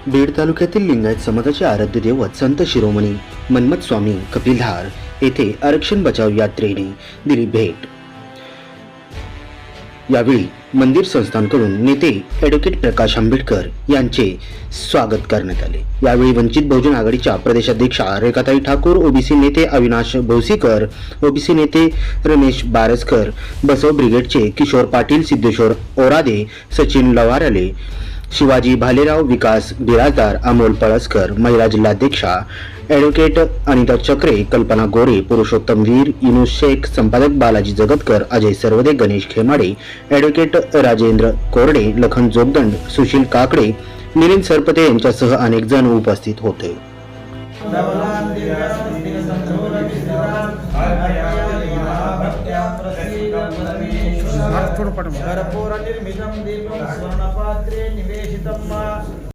बीड तालुक्यातील लिंगायत समाजाचे आराध्य दैवत संत शिरोमणी मन्मथ स्वामी कपिलधार येथे आरक्षण बचाव यात्रेने दिली भेट। यावेळी मंदिर संस्थानकडून नेते ॲडव्होकेट प्रकाश आंबेडकर यांचे स्वागत करण्यात आले। यावेळी वंचित बहुजन आघाडीच्या प्रदेशाध्यक्षा रेखाताई ठाकूर, ओबीसी नेते अविनाश भोसीकर, ओबीसी नेते रमेश बारसकर, बसव ब्रिगेडचे किशोर पाटील, सिद्धेश्वर ओरादे, सचिन लवाराले, शिवाजी भालेराव, विकास बिराजदार, अमोल पळसकर, महिला जिल्हाध्यक्षा ॲडव्होकेट अनिता चक्रे, कल्पना गोरे, पुरुषोत्तम वीर, इनू शेख, संपादक बालाजी जगतकर, अजय सर्वदे, गणेश खेमाडे, ॲडव्होकेट राजेंद्र कोरडे, लखन जोगदंड, सुशील काकडे, मिलिंद सरपते यांच्यासह अनेक जण उपस्थित होते। कर्पूर